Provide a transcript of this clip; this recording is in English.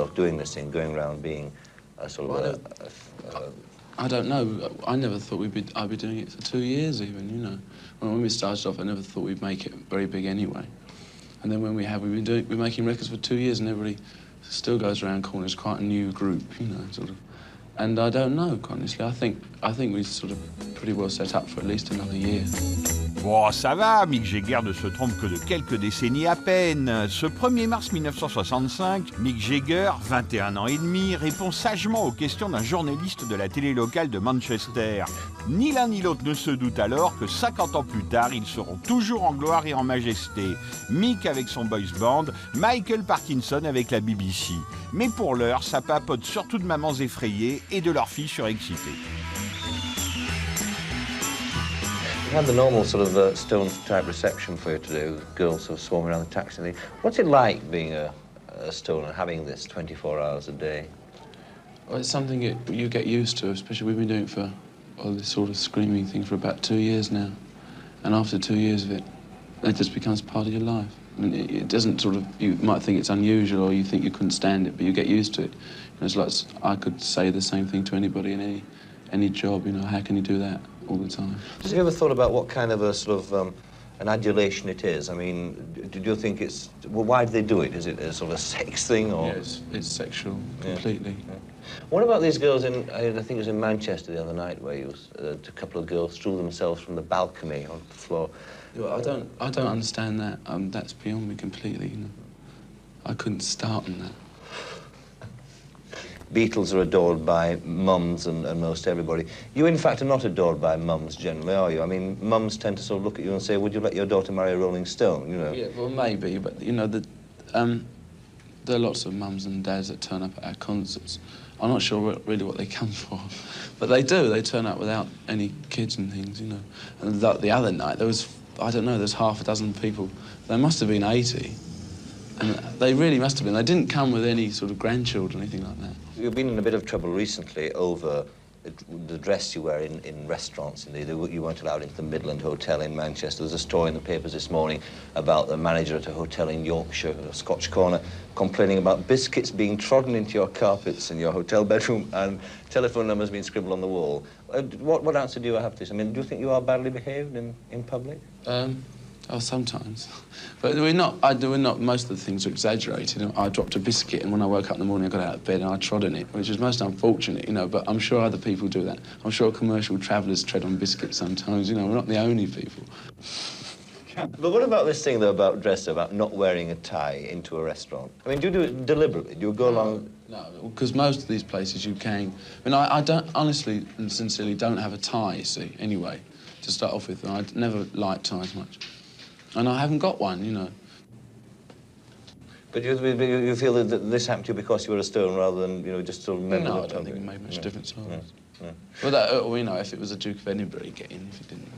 yourself doing this thing, going around being a sort of I don't know. I never thought I'd be doing it for 2 years even, you know. When we started off, I never thought we'd make it very big anyway. And then when we're making records for 2 years and everybody still goes around calling us quite a new group, you know, sort of. And I don't know, honestly. I think we're sort of pretty well set up for at least another year. Bon, ça va, Mick Jagger ne se trompe que de quelques décennies à peine. Ce 1er mars 1965, Mick Jagger, 21 ans et demi, répond sagement aux questions d'un journaliste de la télé locale de Manchester. Ni l'un ni l'autre ne se doute alors que 50 ans plus tard, ils seront toujours en gloire et en majesté. Mick avec son boys band, Michael Parkinson avec la BBC. Mais pour l'heure, ça papote surtout de mamans effrayées et de leurs filles surexcitées. You had the normal sort of Stones-type reception for you today, with girls sort of swarming around the taxi. What's it like being a Stone and having this 24 hours a day? Well, it's something you get used to, especially we've been doing it for all this sort of screaming thing for about 2 years now. And after 2 years of it, it just becomes part of your life. I mean, it doesn't sort of, you might think it's unusual or you think you couldn't stand it, but you get used to it. And it's like, I could say the same thing to anybody in any job, you know, how can you do that all the time? Have you ever thought about what kind of a sort of an adulation it is? I mean, do you think it's, well, why do they do it? Is it a sort of sex thing or? Yeah, it's sexual, completely. Yeah. What about these girls in, I think it was in Manchester the other night, where a couple of girls threw themselves from the balcony onto the floor? Well, I don't understand that. That's beyond me completely, you know. I couldn't start on that. Beatles are adored by mums and most everybody. You, in fact, are not adored by mums generally, are you? I mean, mums tend to sort of look at you and say, would you let your daughter marry a Rolling Stone, you know? Yeah, well, maybe, but, you know, there are lots of mums and dads that turn up at our concerts. I'm not sure really what they come for, but they do. They turn up without any kids and things, you know. And the other night, there was, I don't know, there's half a dozen people. There must have been 80. And they really must have been. They didn't come with any sort of grandchildren or anything like that. You've been in a bit of trouble recently over the dress you wear in restaurants. You weren't allowed into the Midland Hotel in Manchester. There's a story in the papers this morning about the manager at a hotel in Yorkshire, a Scotch corner, complaining about biscuits being trodden into your carpets in your hotel bedroom and telephone numbers being scribbled on the wall. What answer do you have to this? I mean, do you think you are badly behaved in public? Oh, sometimes. But we're not, most of the things are exaggerated. I dropped a biscuit and when I woke up in the morning I got out of bed and I trod on it, which is most unfortunate, you know, but I'm sure other people do that. I'm sure commercial travellers tread on biscuits sometimes, you know, we're not the only people. But what about this thing, though, about dress, about not wearing a tie into a restaurant? I mean, do you do it deliberately? Do you go along... No, because most of these places you can. I mean, I don't, honestly and sincerely don't have a tie, you see, anyway, to start off with. I never liked ties much. And I haven't got one, you know. But you feel that this happened to you because you were a Stone rather than, you know, just sort of member of the No, I don't think it made much difference. No. Well, that, you know, if it was a Duke of Edinburgh, he'd get in. If he didn't.